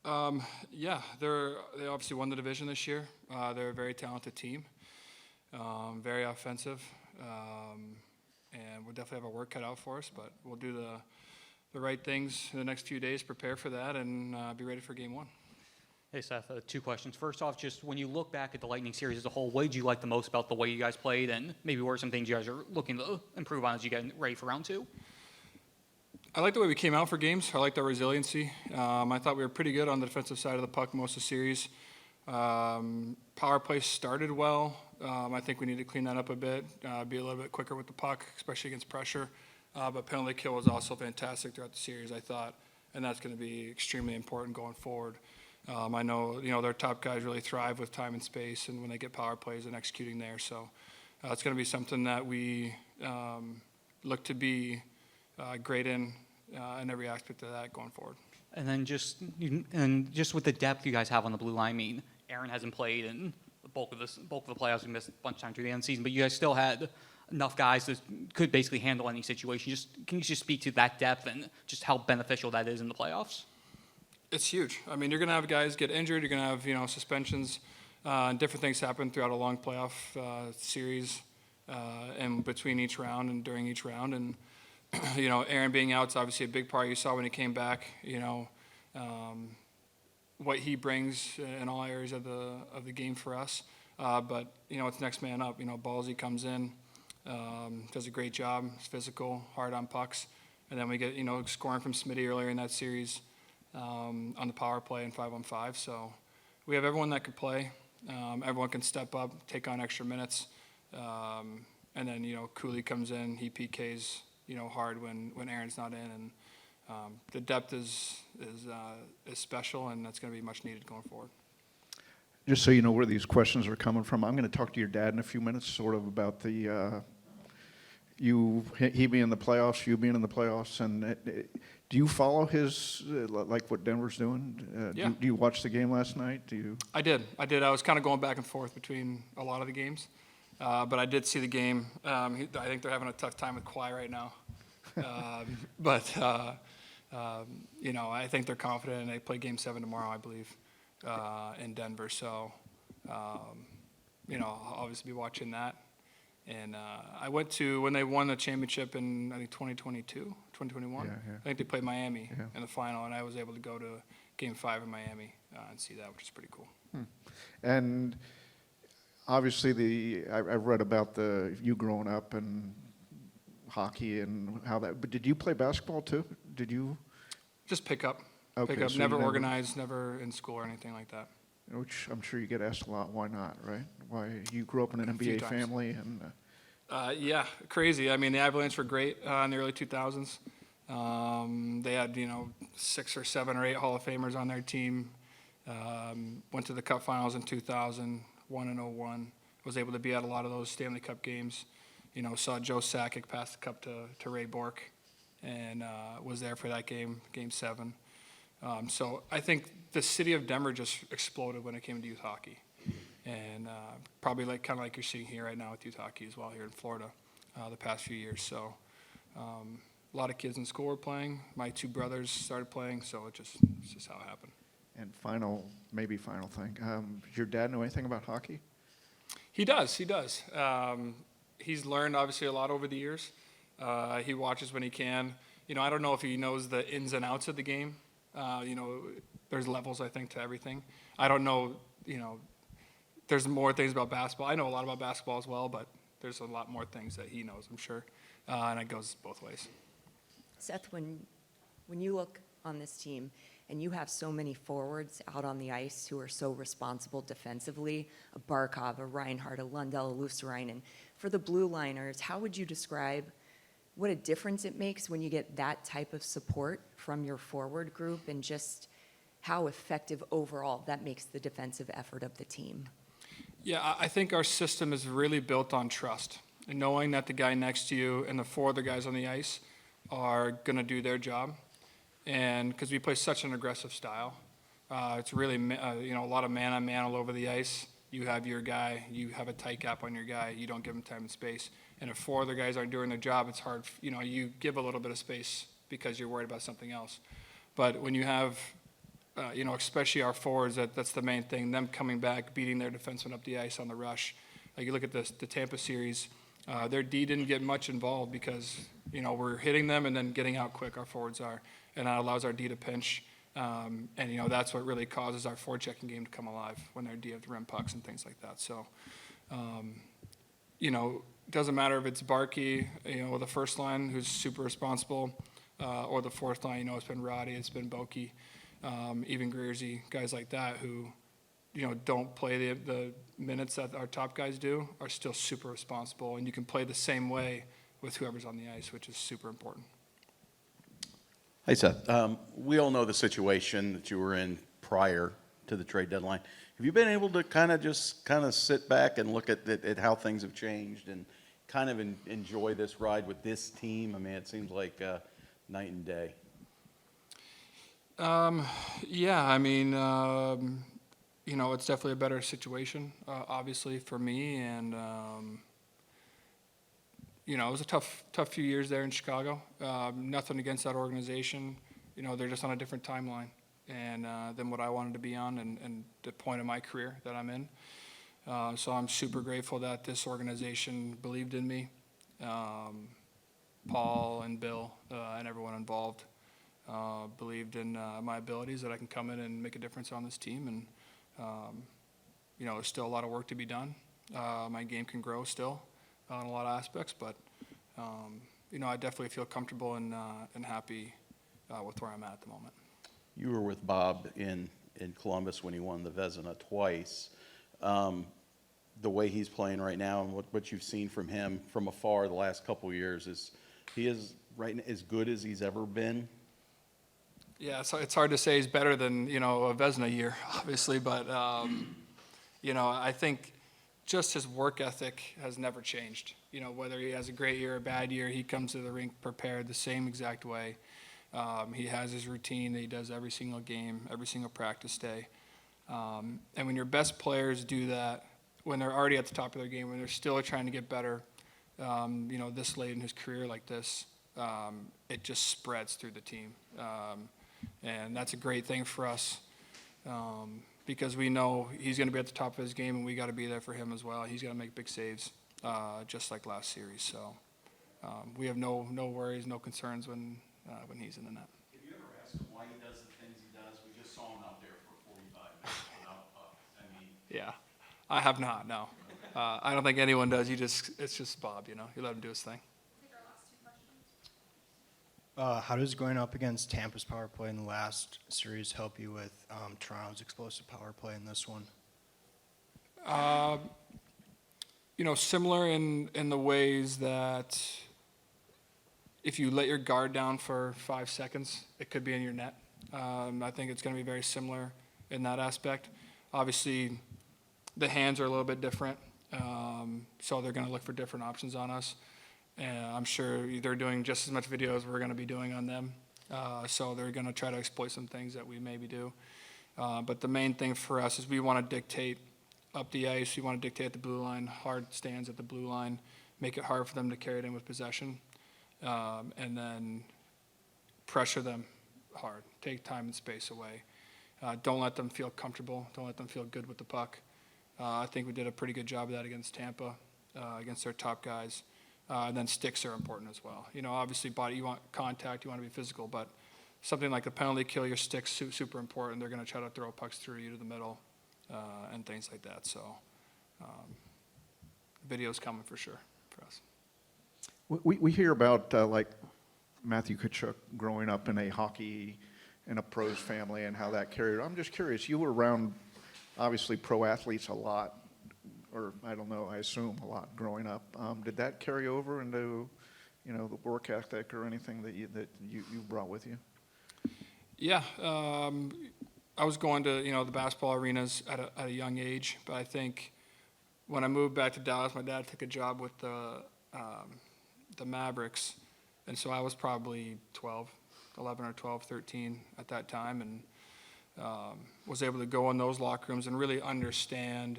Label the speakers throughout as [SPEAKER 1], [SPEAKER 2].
[SPEAKER 1] Yeah, they obviously won the division this year. They're a very talented team, very offensive, and we'll definitely have our work cut out for us. But we'll do the right things in the next few days, prepare for that, and be ready for game one.
[SPEAKER 2] Hey, Seth, two questions. First off, just when you look back at the Lightning series as a whole, what did you like the most about the way you guys played, and maybe what are some things you guys are looking to improve on as you get ready for round two?
[SPEAKER 1] I like the way we came out for games. I like our resiliency. I thought we were pretty good on the defensive side of the puck most of the series. Power play started well. I think we need to clean that up a bit, be a little bit quicker with the puck, especially against pressure. But penalty kill was also fantastic throughout the series, I thought, and that's going to be extremely important going forward. I know, their top guys really thrive with time and space, and when they get power plays and executing there. So it's going to be something that we look to be great in every aspect of that going forward.
[SPEAKER 2] And then just with the depth you guys have on the blue line, I mean, Aaron hasn't played in the bulk of the playoffs. We missed a bunch of time through the end of the season, but you guys still had enough guys that could basically handle any situation. Can you just speak to that depth and just how beneficial that is in the playoffs?
[SPEAKER 1] It's huge. I mean, you're going to have guys get injured. You're going to have, suspensions, and different things happen throughout a long playoff series, and between each round and during each round. And Aaron being out is obviously a big part. You saw when he came back, what he brings in all areas of the game for us. But it's next man up. Ballsy comes in, does a great job. He's physical, hard on pucks, and then we get scoring from Smitty earlier in that series on the power play and 5-on-5. So we have everyone that can play. Everyone can step up, take on extra minutes, and then Cooley comes in. He PKs hard when Aaron's not in, and the depth is special, and that's going to be much needed going forward.
[SPEAKER 3] Just so you know where these questions are coming from, I'm going to talk to your dad in a few minutes, sort of about the he being in the playoffs, you being in the playoffs, and do you follow his like what Denver's doing?
[SPEAKER 1] Yeah.
[SPEAKER 3] Do you watch the game last night?
[SPEAKER 1] I did. I was kind of going back and forth between a lot of the games, but I did see the game. I think they're having a tough time with Kawhi right now, but I think they're confident, and they play Game 7 tomorrow, I believe, in Denver. So, I'll obviously be watching that. And I went to when they won the championship in, I think, 2021.
[SPEAKER 3] Yeah.
[SPEAKER 1] I think they played Miami in the final, and I was able to go to Game 5 in Miami and see that, which is pretty cool.
[SPEAKER 3] And obviously, I've read about you growing up and hockey and how that. But did you play basketball too? Did you?
[SPEAKER 1] Just pick up.
[SPEAKER 3] Okay,
[SPEAKER 1] Pick up.
[SPEAKER 3] so
[SPEAKER 1] Never organized. Never in school or anything like that.
[SPEAKER 3] Which I'm sure you get asked a lot. Why not? Right? Why you grew up in an NBA family and?
[SPEAKER 1] Yeah, crazy. I mean, the Avalanche were great in the early 2000s. They had 6 or 7 or 8 Hall of Famers on their team. Went to the Cup Finals in 2000, 1 and 01. Was able to be at a lot of those Stanley Cup games. Saw Joe Sakic pass the cup to Ray Bourque, and was there for that game, Game 7. So I think the city of Denver just exploded when it came to youth hockey, and probably kind of like you're seeing here right now with youth hockey as well here in Florida the past few years. So a lot of kids in school were playing. My 2 brothers started playing, so it's just how it happened.
[SPEAKER 3] And final thing. Does your dad know anything about hockey?
[SPEAKER 1] He does. He's learned obviously a lot over the years. He watches when he can. I don't know if he knows the ins and outs of the game. There's levels, I think, to everything. I don't know, there's more things about basketball. I know a lot about basketball as well, but there's a lot more things that he knows, I'm sure. And it goes both ways.
[SPEAKER 4] Seth, when you look on this team and you have so many forwards out on the ice who are so responsible defensively, a Barkov, a Reinhart, a Lundell, a Luostarinen, for the blue liners, how would you describe what a difference it makes when you get that type of support from your forward group, and just how effective overall that makes the defensive effort of the team?
[SPEAKER 1] Yeah, I think our system is really built on trust, and knowing that the guy next to you and the 4 other guys on the ice are going to do their job. And because we play such an aggressive style, it's really a lot of man-on-man all over the ice. You have your guy, you have a tight gap on your guy, you don't give him time and space. And if 4 other guys aren't doing their job, it's hard. You give a little bit of space because you're worried about something else. But when you have especially our forwards, that's the main thing, them coming back, beating their defensemen up the ice on the rush. Like you look at the Tampa series, their D didn't get much involved because, we're hitting them and then getting out quick, our forwards are, and that allows our D to pinch. And that's what really causes our forechecking game to come alive when their D have to rim pucks and things like that. So, it doesn't matter if it's Barkey, with the first line who's super responsible, or the fourth line, it's been Roddy, it's been Boki, even Greersy, guys like that who, don't play the minutes that our top guys do, are still super responsible. And you can play the same way with whoever's on the ice, which is super important.
[SPEAKER 5] Hey, Seth. We all know the situation that you were in prior to the trade deadline. Have you been able to kind of sit back and look at how things have changed and kind of enjoy this ride with this team? I mean, it seems like night and day.
[SPEAKER 1] Yeah, I mean, it's definitely a better situation, obviously, for me. And, it was a tough few years there in Chicago. Nothing against that organization. They're just on a different timeline and than what I wanted to be on and the point of my career that I'm in. So I'm super grateful that this organization believed in me. Paul and Bill and everyone involved believed in my abilities, that I can come in and make a difference on this team. And, there's still a lot of work to be done. My game can grow still on a lot of aspects, but, I definitely feel comfortable and happy with where I'm at the moment.
[SPEAKER 5] You were with Bob in Columbus when he won the Vezina twice. The way he's playing right now and what you've seen from him from afar the last couple of years, is right now as good as he's ever been?
[SPEAKER 1] Yeah, so it's hard to say he's better than, a Vezina year, obviously, but, I think just his work ethic has never changed. Whether he has a great year or a bad year, he comes to the rink prepared the same exact way. He has his routine that he does every single game, every single practice day. And when your best players do that, when they're already at the top of their game, when they're still trying to get better, this late in his career like this, it just spreads through the team. And that's a great thing for us because we know he's going to be at the top of his game, and we got to be there for him as well. He's got to make big saves, just like last series. So we have no worries, no concerns when he's in the net.
[SPEAKER 5] Have you ever asked him why he does the things he does? We just saw him out there for 45 minutes without a puck. I mean,
[SPEAKER 1] Yeah, I have not, no. I don't think anyone does. It's just Bob, you let him do his thing.
[SPEAKER 6] How does going up against Tampa's power play in the last series help you with Toronto's explosive power play in this one?
[SPEAKER 1] Similar in the ways that if you let your guard down for 5 seconds, it could be in your net. I think it's going to be very similar in that aspect. Obviously, the hands are a little bit different, so they're going to look for different options on us. And I'm sure they're doing just as much video as we're going to be doing on them. So they're going to try to exploit some things that we maybe do. But the main thing for us is we want to dictate up the ice. We want to dictate at the blue line, hard stands at the blue line, make it hard for them to carry it in with possession, and then pressure them hard, take time and space away. Don't let them feel comfortable. Don't let them feel good with the puck. I think we did a pretty good job of that against Tampa, against their top guys. And then sticks are important as well. Obviously, body, you want contact, you want to be physical, but something like a penalty kill, your stick's super important. They're going to try to throw pucks through you to the middle and things like that. So video's coming for sure for us.
[SPEAKER 3] We hear about like Matthew Tkachuk growing up in a pros family and how that carried. I'm just curious, you were around obviously pro athletes a lot, or I don't know, I assume a lot growing up. Did that carry over into, the work ethic or anything that you brought with you?
[SPEAKER 1] Yeah, I was going to the basketball arenas at a young age, but I think when I moved back to Dallas, my dad took a job with the Mavericks, and so I was probably 11 or 12, 13 at that time, and was able to go in those locker rooms and really understand,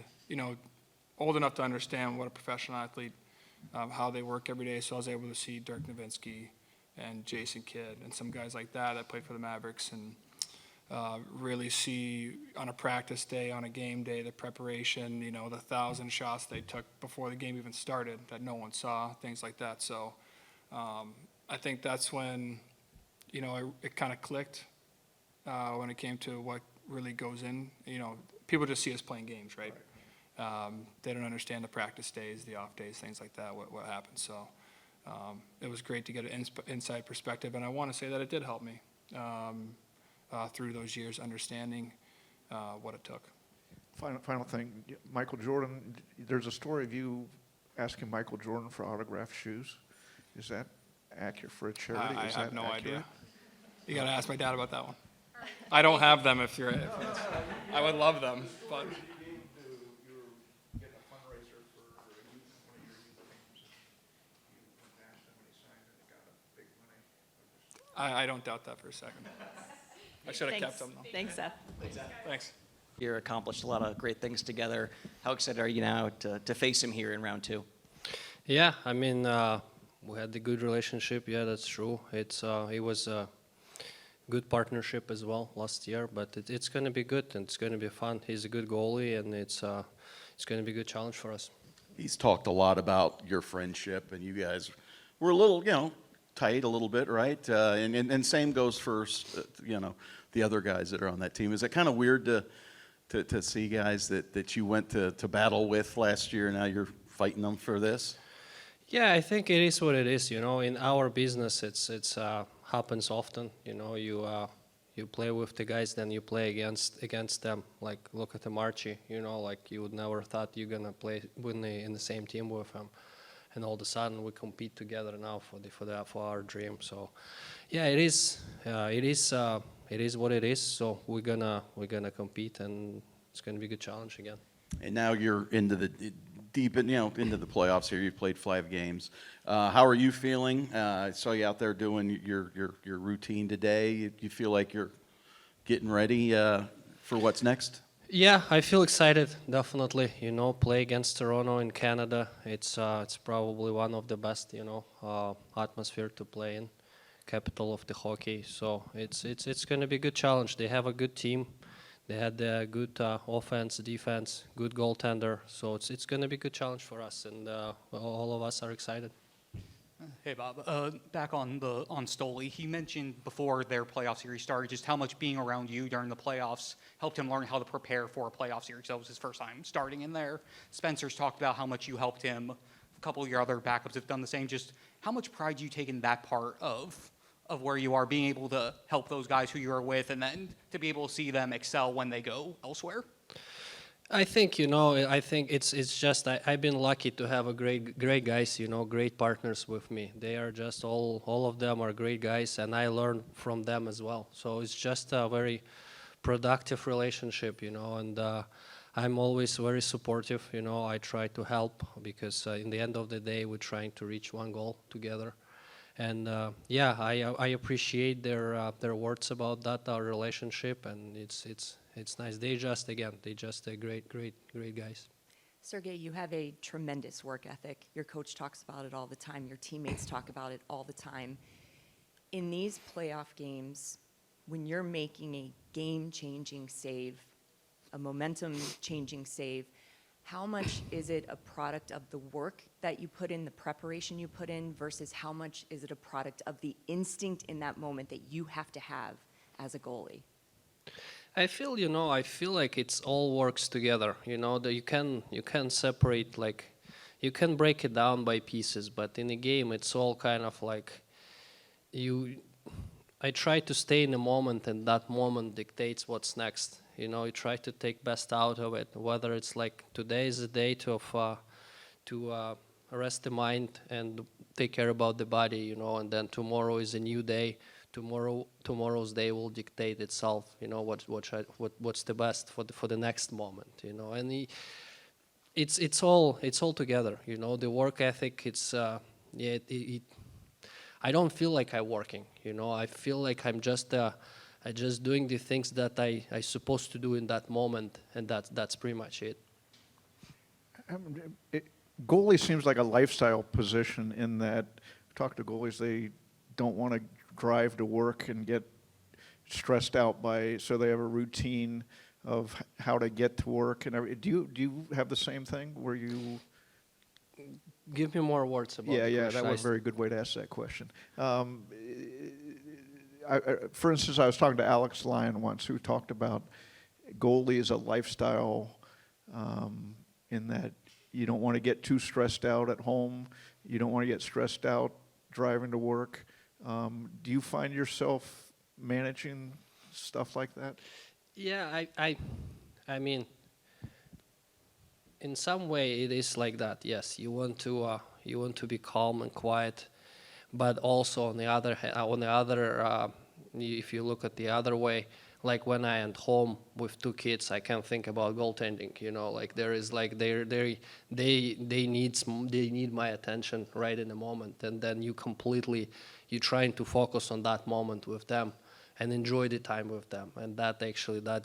[SPEAKER 1] old enough to understand what a professional athlete, how they work every day. So I was able to see Dirk Nowitzki and Jason Kidd and some guys like that played for the Mavericks. And really see on a practice day, on a game day, the preparation, the 1,000 shots they took before the game even started that no one saw, things like that. So I think that's when, it kind of clicked when it came to what really goes in. People just see us playing games, right? They don't understand the practice days, the off days, things like that, what happens. So it was great to get an inside perspective, and I want to say that it did help me through those years, understanding what it took.
[SPEAKER 3] Final thing, Michael Jordan, there's a story of you asking Michael Jordan for autographed shoes. Is that accurate for a charity?
[SPEAKER 1] I
[SPEAKER 3] Is
[SPEAKER 1] have
[SPEAKER 3] that
[SPEAKER 1] no
[SPEAKER 3] accurate?
[SPEAKER 1] idea. You got to ask my dad about that one. I don't have them I would love them, but I don't doubt that for a second. I should have kept them though.
[SPEAKER 4] Thanks, Seth.
[SPEAKER 1] Thanks.
[SPEAKER 7] You accomplished a lot of great things together. How excited are you now to face him here in round 2?
[SPEAKER 8] Yeah, I mean, we had a good relationship. Yeah, that's true. It was a good partnership as well last year, but it's going to be good and it's going to be fun. He's a good goalie, and it's going to be a good challenge for us.
[SPEAKER 5] He's talked a lot about your friendship, and you guys were a little, tight a little bit, right? And same goes for, the other guys that are on that team. Is it kind of weird to see guys that you went to battle with last year, and now you're fighting them for this?
[SPEAKER 8] Yeah, I think it is what it is. In our business, it's happens often. You play with the guys, then you play against them. Like look at the Marchi. Like you would never thought you're gonna play in the same team with him, and all of a sudden we compete together now for our dream. So, yeah, it is what it is. So we're gonna compete, and it's gonna be a good challenge again.
[SPEAKER 5] And now you're into the deep, into the playoffs here. You've played 5 games. How are you feeling? I saw you out there doing your routine today. You feel like you're getting ready for what's next?
[SPEAKER 8] Yeah, I feel excited, definitely. Play against Toronto in Canada. It's probably one of the best, atmosphere to play in, capital of the hockey. So it's going to be a good challenge. They have a good team. They had a good offense, defense, good goaltender. So it's going to be a good challenge for us, and all of us are excited.
[SPEAKER 2] Hey Bob, back on Stoli. He mentioned before their playoff series started just how much being around you during the playoffs helped him learn how to prepare for a playoff series. That was his first time starting in there. Spencer's talked about how much you helped him. A couple of your other backups have done the same. Just how much pride do you take in that part of where you are, being able to help those guys who you are with, and then to be able to see them excel when they go elsewhere?
[SPEAKER 8] I think it's just I've been lucky to have a great guys, great partners with me. They are just all of them are great guys, and I learn from them as well. So it's just a very productive relationship, and I'm always very supportive. I try to help because in the end of the day we're trying to reach one goal together. And I appreciate their words about that, our relationship, and it's nice. They just great guys.
[SPEAKER 4] Sergei, you have a tremendous work ethic. Your coach talks about it all the time. Your teammates talk about it all the time. In these playoff games, when you're making a game-changing save, a momentum-changing save, how much is it a product of the work that you put in, the preparation you put in, versus how much is it a product of the instinct in that moment that you have to have as a goalie?
[SPEAKER 8] I feel like it's all works together. That you can separate, like you can break it down by pieces, but in a game it's all kind of like I try to stay in the moment, and that moment dictates what's next. You try to take best out of it, whether it's like today is a day to rest the mind and take care about the body, and then tomorrow is a new day. Tomorrow's day will dictate itself, what's the best for the next moment, and it's all together, the work ethic. I don't feel like I'm working, I feel like I'm just doing the things that I supposed to do in that moment, and that's pretty much it.
[SPEAKER 3] Goalie seems like a lifestyle position in that, talk to goalies, they don't want to drive to work and get stressed out so they have a routine of how to get to work and everything. Do you have the same thing where you?
[SPEAKER 8] Give me more words about
[SPEAKER 3] Yeah,
[SPEAKER 8] the
[SPEAKER 3] yeah,
[SPEAKER 8] question.
[SPEAKER 3] that was a very good way to ask that question. For instance, I was talking to Alex Lyon once, who talked about goalie is a lifestyle, in that you don't want to get too stressed out at home. You don't want to get stressed out driving to work. Do you find yourself managing stuff like that?
[SPEAKER 8] Yeah, I mean, in some way it is like that. Yes, you want to be calm and quiet, but also on the other if you look at the other way, like when I am at home with two kids, I can think about goaltending. You know, like there is like they need my attention right in the moment, and then you're trying to focus on that moment with them and enjoy the time with them, and that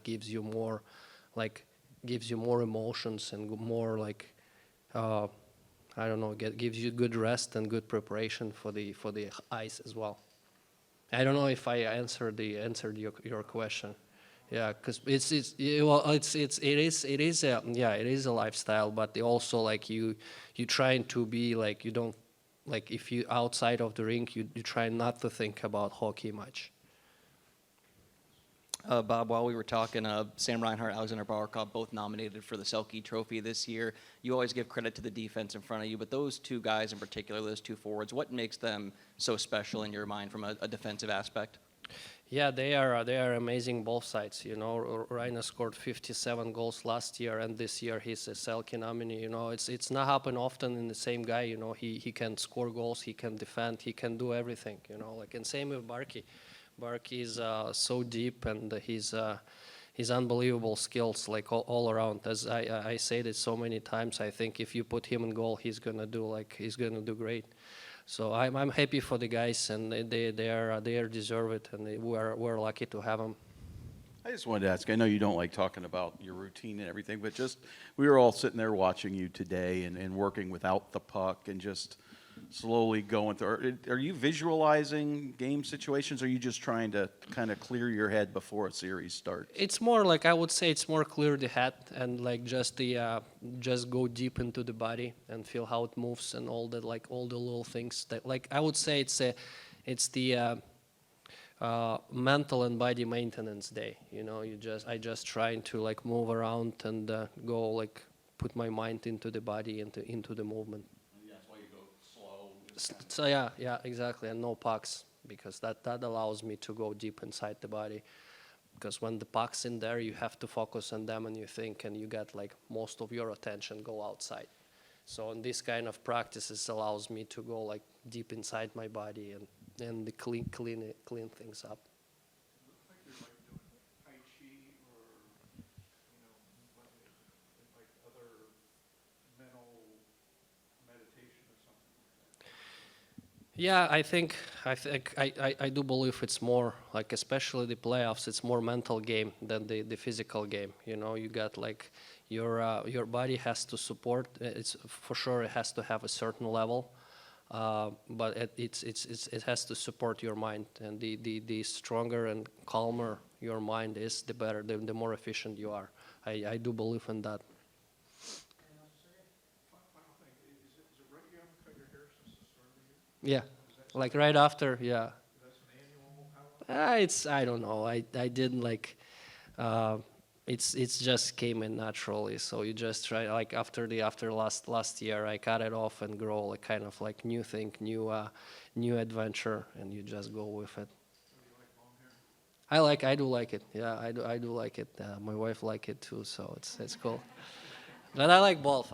[SPEAKER 8] gives you more, gives you more emotions and more I don't know, gives you good rest and good preparation for the ice as well. I don't know if I answered your question. Yeah, because it is a lifestyle, but also like you trying to be like, you don't, like if you outside of the rink, you try not to think about hockey much.
[SPEAKER 7] Bob, while we were talking, Sam Reinhart, Alexander Barkov, both nominated for the Selke Trophy this year. You always give credit to the defense in front of you, but those two guys in particular, those two forwards, what makes them so special in your mind from a defensive aspect?
[SPEAKER 8] Yeah, they are amazing both sides. You know, Rainer scored 57 goals last year, and this year he's a Selke nominee. You know, it's not happen often in the same guy. You know, he can score goals, he can defend, he can do everything. You know, like, and same with Barkey. Barkey is so deep, and he's unbelievable skills like all around. As I said it so many times, I think if you put him in goal, he's gonna do great. So I'm happy for the guys, and they deserve it, and we're lucky to have them.
[SPEAKER 5] I just wanted to ask, I know you don't like talking about your routine and everything, but just, we were all sitting there watching you today and working without the puck and just slowly going through. Are you visualizing game situations, or are you just trying to kind of clear your head before a series starts?
[SPEAKER 8] It's more like, I would say it's more clear the head, and like just go deep into the body and feel how it moves and all the little things that, like, I would say it's the mental and body maintenance day. You know, I just trying to like move around and go like put my mind into the body, into the movement. So yeah, exactly, and no pucks, because that allows me to go deep inside the body. Because when the puck's in there, you have to focus on them, and you think, and you get like most of your attention go outside. So in this kind of practices allows me to go like deep inside my body and clean things up. Yeah, I do believe it's more like, especially the playoffs, it's more mental game than the physical game. You know, you got like your body has to support. It's for sure it has to have a certain level, but it has to support your mind. And the stronger and calmer your mind is, the better, the more efficient you are. I do believe in that. Yeah, like right after, yeah. I don't know. I didn't like. It's just came in naturally. So you just try, like after last year, I cut it off and grow like kind of like new thing, new adventure, and you just go with it. I do like it. Yeah, I do like it. My wife like it too, so it's cool. But I like both.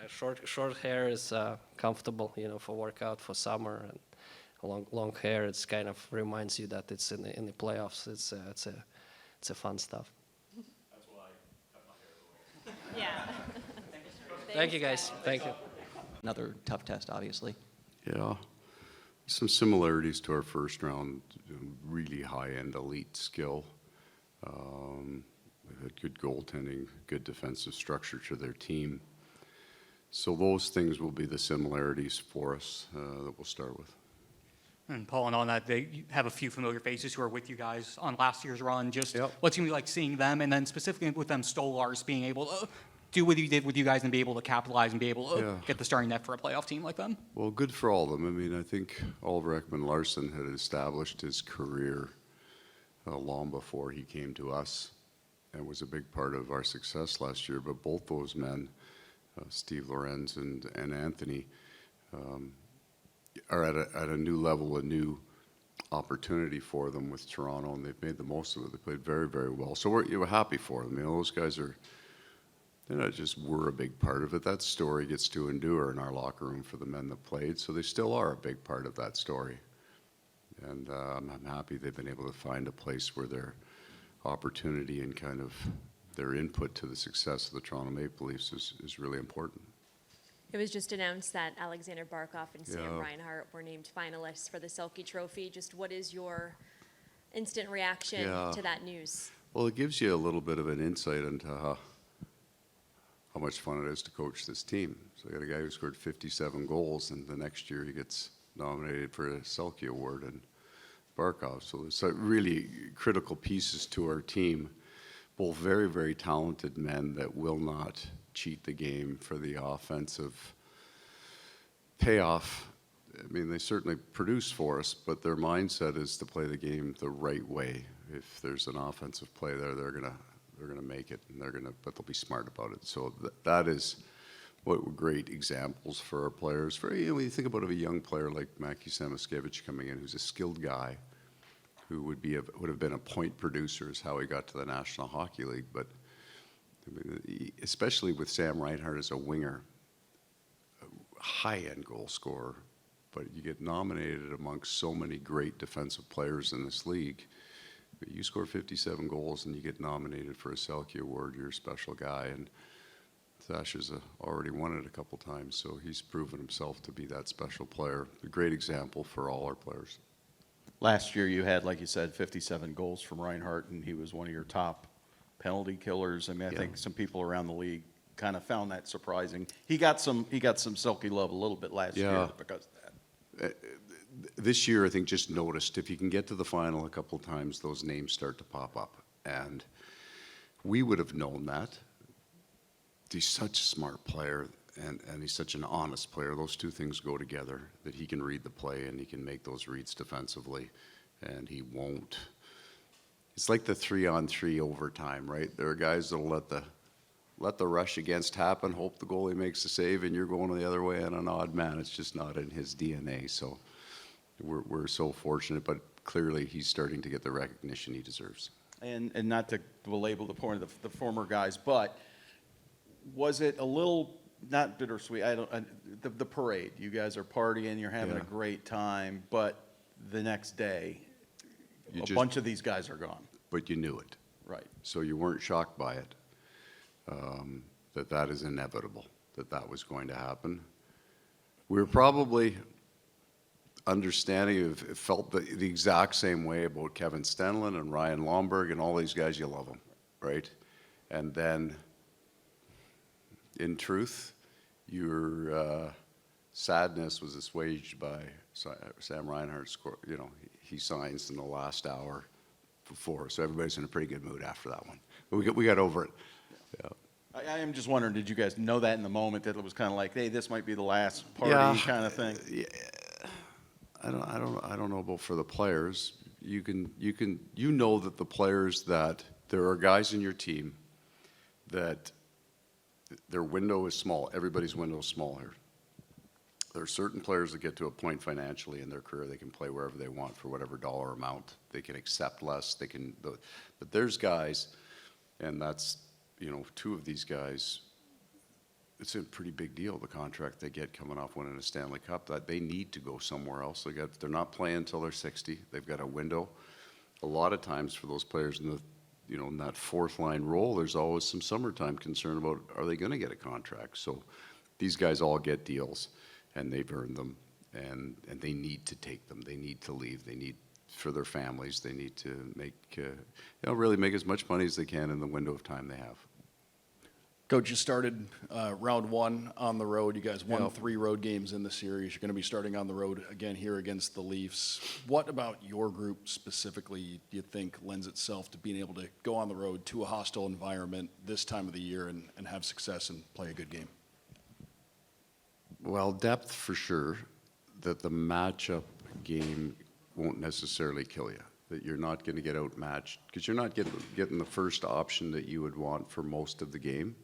[SPEAKER 8] Short hair is comfortable, you know, for workout for summer, and long hair. It's kind of reminds you that it's in the playoffs. It's a fun stuff.
[SPEAKER 5] That's why I cut my hair the way.
[SPEAKER 4] Yeah.
[SPEAKER 8] Thank you guys. Thank you.
[SPEAKER 7] Another tough test, obviously.
[SPEAKER 9] Yeah, some similarities to our first round, really high-end elite skill. They've had good goaltending, good defensive structure to their team. So those things will be the similarities for us that we'll start with.
[SPEAKER 2] And pulling on that, they have a few familiar faces who are with you guys on last year's run. Just
[SPEAKER 9] Yep.
[SPEAKER 2] what's going to be like seeing them, and then specifically with them Stolars being able to do what you did with you guys and be able to capitalize and be able to
[SPEAKER 9] Yeah.
[SPEAKER 2] get the starting net for a playoff team like them.
[SPEAKER 9] Well, good for all of them. I mean, I think Oliver Ekman-Larsson had established his career long before he came to us and was a big part of our success last year. But both those men, Steve Lorenz and Anthony, are at a new level, a new opportunity for them with Toronto, and they've made the most of it. They played very, very well. So we're happy for them. You know, those guys are, they're not just we're a big part of it. That story gets to endure in our locker room for the men that played, so they still are a big part of that story. And I'm happy they've been able to find a place where their opportunity and kind of their input to the success of the Toronto Maple Leafs is really important.
[SPEAKER 10] It was just announced that Alexander Barkov and Sam
[SPEAKER 9] Yeah.
[SPEAKER 10] Reinhart were named finalists for the Selke Trophy. Just what is your instant reaction
[SPEAKER 9] Yeah.
[SPEAKER 10] to that news?
[SPEAKER 9] Well, it gives you a little bit of an insight into how much fun it is to coach this team. So you got a guy who scored 57 goals, and the next year he gets nominated for a Selke Award, and Barkov. So there's really critical pieces to our team, both very, very talented men that will not cheat the game for the offensive payoff. I mean, they certainly produce for us, but their mindset is to play the game the right way. If there's an offensive play there, they're gonna make it, and but they'll be smart about it. So that is what were great examples for our players. For when you think about a young player like Maki Samoskevich coming in, who's a skilled guy, who would have been a point producer, is how he got to the National Hockey League. But I mean, especially with Sam Reinhart as a winger, a high-end goal scorer, but you get nominated amongst so many great defensive players in this league. But you score 57 goals and you get nominated for a Selke Award, you're a special guy. And Sash has already won it a couple times, so he's proven himself to be that special player. A great example for all our players.
[SPEAKER 5] Last year, you had, like you said, 57 goals from Reinhart, and he was one of your top penalty killers. I mean, I
[SPEAKER 9] Yeah.
[SPEAKER 5] think some people around the league kind of found that surprising. He got some Selke love a little bit last
[SPEAKER 9] Yeah.
[SPEAKER 5] year because of that.
[SPEAKER 9] This year, I think, just noticed if you can get to the final a couple of times, those names start to pop up. And we would have known that. He's such a smart player, and he's such an honest player. Those two things go together, that he can read the play and he can make those reads defensively, and he won't. It's like the 3-on-3 overtime, right? There are guys that'll let the rush against happen, hope the goalie makes a save, and you're going the other way, and an odd man. It's just not in his DNA. So we're so fortunate, but clearly he's starting to get the recognition he deserves.
[SPEAKER 5] And not to belabor the point of the former guys, but was it a little, not bittersweet, the parade, you guys are partying, you're having
[SPEAKER 9] Yeah.
[SPEAKER 5] a great time, but the next day,
[SPEAKER 9] You
[SPEAKER 5] a
[SPEAKER 9] just-
[SPEAKER 5] bunch of these guys are gone.
[SPEAKER 9] But you knew it.
[SPEAKER 5] Right.
[SPEAKER 9] So you weren't shocked by it, that is inevitable, that was going to happen. We were probably understanding, felt the exact same way about Kevin Stenlund and Ryan Lomberg and all these guys. You love them, right? And then, in truth, your sadness was assuaged by Sam Reinhart's score. You know, he signs in the last hour before, so everybody's in a pretty good mood after that one. But we got over it. Yeah.
[SPEAKER 5] I am just wondering, did you guys know that in the moment, that it was kind of like, hey, this might be the last party
[SPEAKER 9] Yeah.
[SPEAKER 5] kind of thing?
[SPEAKER 9] Yeah. I don't know about for the players. You know that the players, that there are guys in your team that their window is small. Everybody's window is small here. There are certain players that get to a point financially in their career, they can play wherever they want for whatever dollar amount. They can accept less. But there's guys, and that's, two of these guys, it's a pretty big deal, the contract they get coming off winning a Stanley Cup, that they need to go somewhere else. They're not playing until they're 60. They've got a window. A lot of times for those players in that fourth line role, there's always some summertime concern about, are they going to get a contract? So these guys all get deals, and they've earned them, and they need to take them. They need to leave. They need, for their families, they need to make, really make as much money as they can in the window of time they have.
[SPEAKER 11] Coach, you started round one on the road. You guys won 3 road games in the series. You're going to be starting on the road again here against the Leafs. What about your group specifically do you think lends itself to being able to go on the road to a hostile environment this time of the year and have success and play a good game?
[SPEAKER 9] Well, depth for sure, that the matchup game won't necessarily kill you, that you're not going to get outmatched, because you're not getting the first option that you would want for most of the game,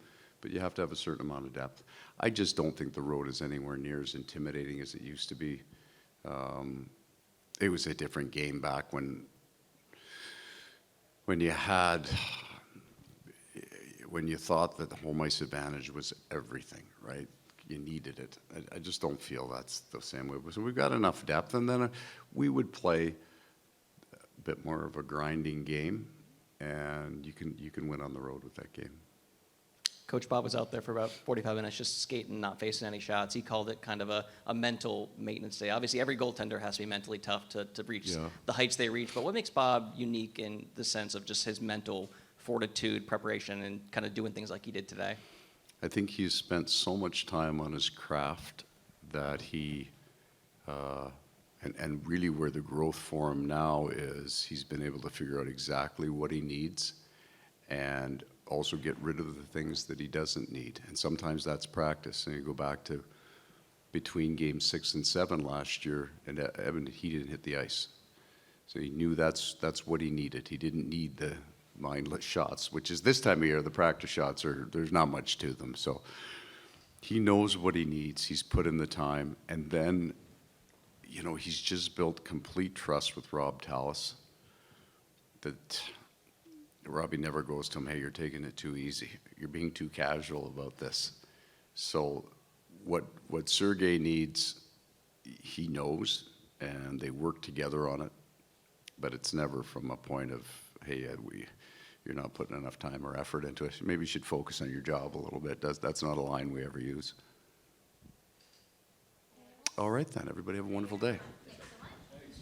[SPEAKER 9] but you have to have a certain amount of depth. I just don't think the road is anywhere near as intimidating as it used to be. It was a different game back when you thought that the home ice advantage was everything, right? You needed it. I just don't feel that's the same way. So we've got enough depth, and then we would play a bit more of a grinding game, and you can win on the road with that game.
[SPEAKER 7] Coach Bob was out there for about 45 minutes just skating, not facing any shots. He called it kind of a mental maintenance day. Obviously, every goaltender has to be mentally tough to reach the heights they reach. But what makes Bob unique in the sense of just his mental fortitude, preparation, and kind of doing things like he did today?
[SPEAKER 9] I think he's spent so much time on his craft that he, and really where the growth for him now is, he's been able to figure out exactly what he needs and also get rid of the things that he doesn't need. And sometimes that's practice. And you go back to between games 6 and 7 last year, and Evan, he didn't hit the ice. So he knew that's what he needed. He didn't need the mindless shots, which is this time of year, the practice shots there's not much to them. So he knows what he needs. He's put in the time. And then, he's just built complete trust with Rob Tallis that Robbie never goes to him, hey, you're taking it too easy. You're being too casual about this. So what Sergei needs, he knows, and they work together on it. But it's never from a point of, hey, you're not putting enough time or effort into it. Maybe you should focus on your job a little bit. That's not a line we ever use. All right, then. Everybody have a wonderful day.